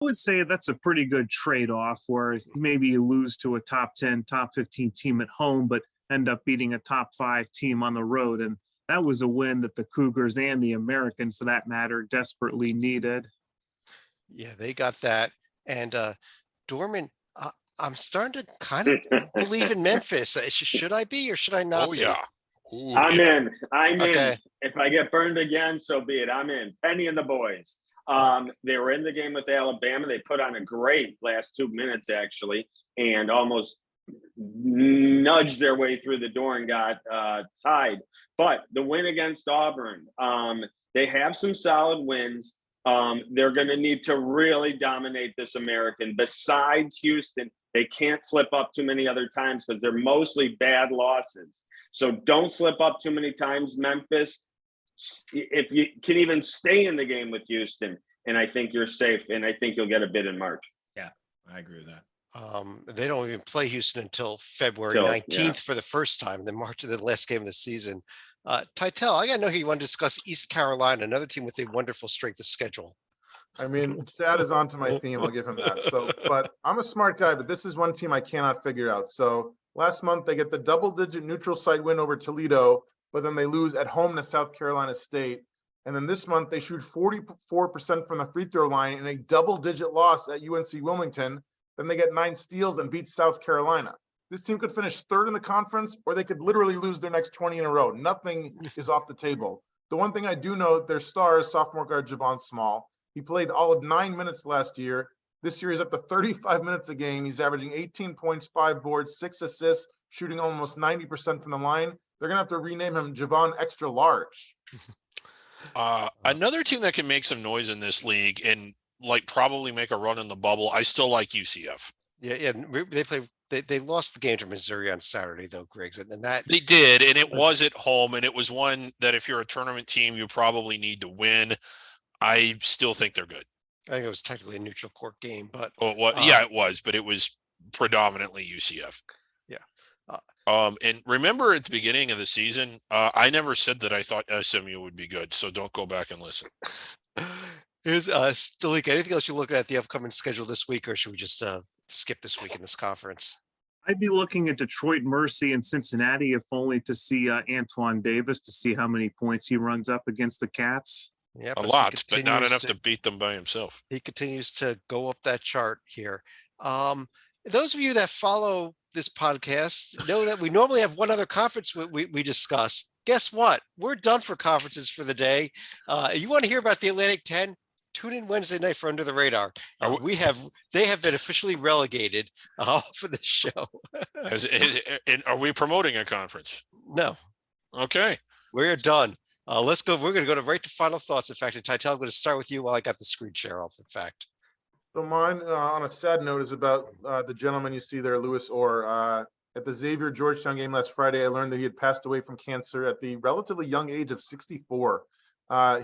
I would say that's a pretty good trade-off where maybe you lose to a top 10, top 15 team at home, but end up beating a top 5 team on the road. And that was a win that the Cougars and the American, for that matter, desperately needed. Yeah, they got that. And Dorman, I'm starting to kind of believe in Memphis. Should I be or should I not be? Yeah. Ooh, I'm in. Okay. If I get burned again, so be it. I'm in. Penny and the boys. They were in the game with Alabama. They put on a great last 2 minutes, actually, and almost nudged their way through the door and got tied. But the win against Auburn, they have some solid wins. They're going to need to really dominate this American. Besides Houston, they can't slip up too many other times because they're mostly bad losses. So don't slip up too many times, Memphis. If you can even stay in the game with Houston, and I think you're safe, and I think you'll get a bid in March. Yeah, I agree with that. They don't even play Houston until February 19th for the first time, and then March of the last game of the season. Titel, I got to know you want to discuss East Carolina, another team with a wonderful strength of schedule. I mean, Chad is onto my theme. I'll give him that. So, but I'm a smart guy, but this is one team I cannot figure out. So last month they get the double-digit neutral site win over Toledo, but then they lose at home to South Carolina State. And then this month they shoot 44% from the free throw line in a double-digit loss at UNC Wilmington. Then they get 9 steals and beat South Carolina. This team could finish 3rd in the conference, or they could literally lose their next 20 in a row. Nothing is off the table. The one thing I do know, their star is sophomore guard Javon Small. He played all of 9 minutes last year. This year he's up to 35 minutes a game. He's averaging 18 points, 5 boards, 6 assists, shooting almost 90% from the line. They're going to have to rename him Javon Extra Large. Another team that can make some noise in this league and probably make a run in the bubble. I still like UCF. Yeah. They lost the game to Missouri on Saturday, though, Griggs, and that they did, and it was at home, and it was one that if you're a tournament team, you probably need to win. I still think they're good. I think it was technically a neutral court game, but it was, but it was predominantly UCF. Yeah. And remember at the beginning of the season, I never said that I thought SMU would be good, so don't go back and listen. Here's Stolica. Anything else you're looking at the upcoming schedule this week, or should we just skip this week in this conference? I'd be looking at Detroit Mercy and Cincinnati, if only to see Antoine Davis, to see how many points he runs up against the Cats. Yeah, a lot, but not enough to beat them by himself. He continues to go up that chart here. Those of you that follow this podcast know that we normally have one other conference we discuss. Guess what? We're done for conferences for the day. You want to hear about the Atlantic 10? Tune in Wednesday night for Under the Radar. They have been officially relegated for the show. And are we promoting a conference? No, Okay. we're done. Let's go. We're going to go right to final thoughts. In fact, and Titel, I'm going to start with you while I got the screen share off. In fact, So mine, on a sad note, is about the gentleman you see there, Lewis Orr. At the Xavier Georgetown game last Friday, I learned that he had passed away from cancer at the relatively young age of 64.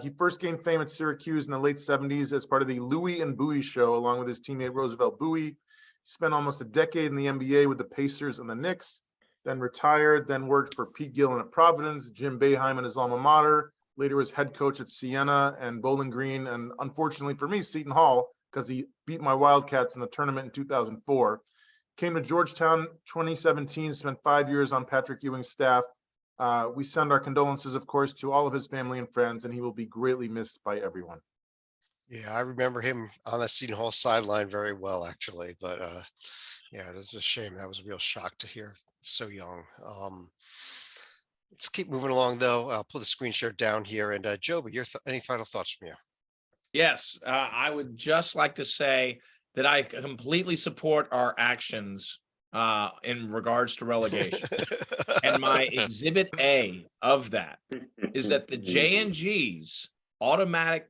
He first gained fame at Syracuse in the late 70s as part of the Louie and Bowie show, along with his teammate Roosevelt Bowie. He spent almost a decade in the NBA with the Pacers and the Knicks, then retired, then worked for Pete Gillen at Providence, Jim Boeheim in his alma mater, later was head coach at Siena and Bowling Green, and unfortunately for me, Seton Hall, because he beat my Wildcats in the tournament in 2004. Came to Georgetown 2017, spent 5 years on Patrick Ewing's staff. We send our condolences, of course, to all of his family and friends, and he will be greatly missed by everyone. yeah, I remember him on that Seton Hall sideline very well, actually. But yeah, it was a shame. That was a real shock to hear so young. Let's keep moving along, though. I'll pull the screen share down here. And Joby, any final thoughts from you? Yes, I would just like to say that I completely support our actions in regards to relegation. And my exhibit A of that is that the JNG's automatic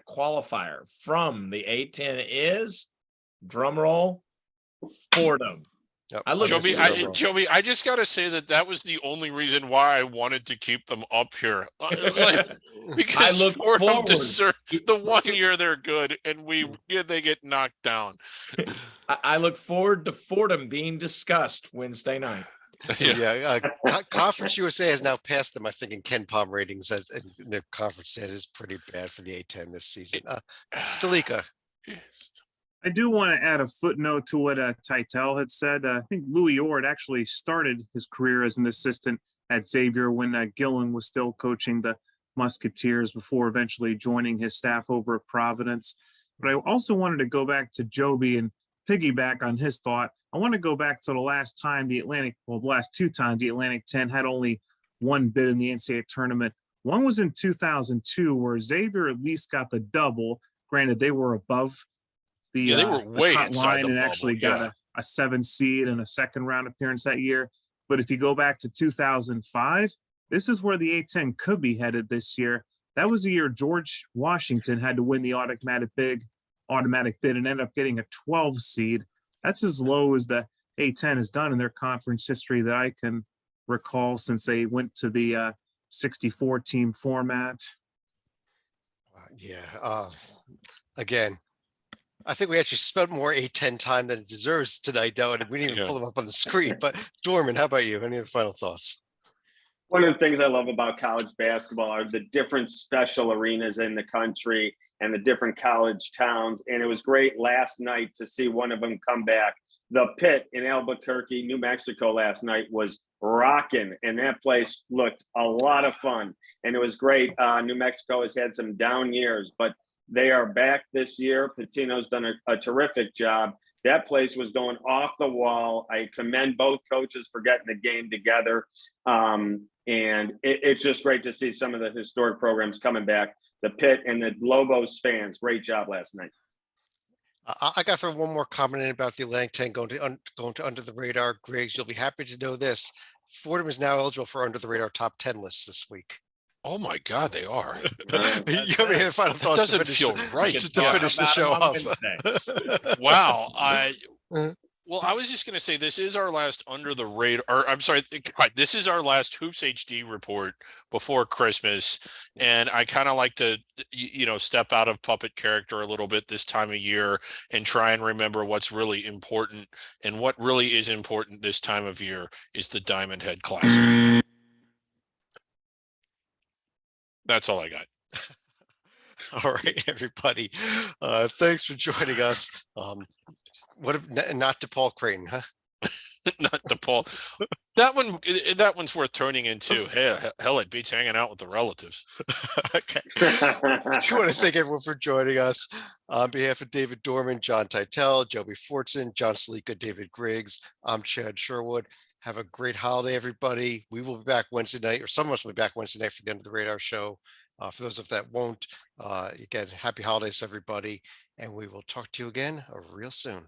qualifier from the A10 is, drum roll, Fordham. Yep. I look at Joby, I just got to say that was the only reason why I wanted to keep them up here. Because I look Fordham forward. deserve the 1 year they're good, and they get knocked down. I look forward to Fordham being discussed Wednesday night. Yeah, Conference USA has now passed them, I think, in Ken Palm ratings, and the conference that is pretty bad for the A10 this season. Stalika. I do want to add a footnote to what Titel had said. I think Louis Orr had actually started his career as an assistant at Xavier when Gillen was still coaching the Musketeers before eventually joining his staff over at Providence. But I also wanted to go back to Joby and piggyback on his thought. I want to go back to the last time the last two times the Atlantic 10 had only one bid in the NCAA tournament. One was in 2002, where Xavier at least got the double. Granted, they were above they were way cut inside line the and bubble, actually got a 7 seed and a second round appearance that year. But if you go back to 2005, this is where the A10 could be headed this year. That was the year George Washington had to win the automatic bid and end up getting a 12 seed. That's as low as the A10 has done in their conference history that I can recall since they went to the 64 team format. Yeah. Again, I think we actually spent more A10 time than it deserves tonight, though, and we didn't even pull them up on the screen. But Dorman, how about you? Any other final thoughts? One of the things I love about college basketball are the different special arenas in the country and the different college towns. And it was great last night to see one of them come back. The Pit in Albuquerque, New Mexico last night was rocking, and that place looked a lot of fun. And it was great. New Mexico has had some down years, but they are back this year. Patino's done a terrific job. That place was going off the wall. I commend both coaches for getting the game together. And it's just great to see some of the historic programs coming back. The Pit and the Lobos fans, great job last night. I got to throw one more comment in about the Atlantic 10 going to Under the Radar. Griggs, you'll be happy to know this. Fordham is now eligible for Under the Radar top 10 lists this week. Oh my God, they are. You have any final thoughts? That doesn't feel right to finish the show off. Wow. Well, I was just going to say, this is our last Under the Radar, or I'm sorry, this is our last Hoops HD report before Christmas. And I kind of like to, step out of puppet character a little bit this time of year and try and remember what's really important. And what really is important this time of year is the Diamond Head Classic. That's all I got. All right, everybody. Thanks for joining us. What if not to Paul Creighton, huh? Not the poll. That one's worth turning into. Hell, it beats hanging out with the relatives. Okay. I do want to thank everyone for joining us. On behalf of David Dorman, John Titel, Joby Fortson, John Salika, David Griggs, I'm Chad Sherwood. Have a great holiday, everybody. We will be back Wednesday night, or some of us will be back Wednesday night for the End of the Radar show. For those of that won't, again, happy holidays, everybody. And we will talk to you again real soon.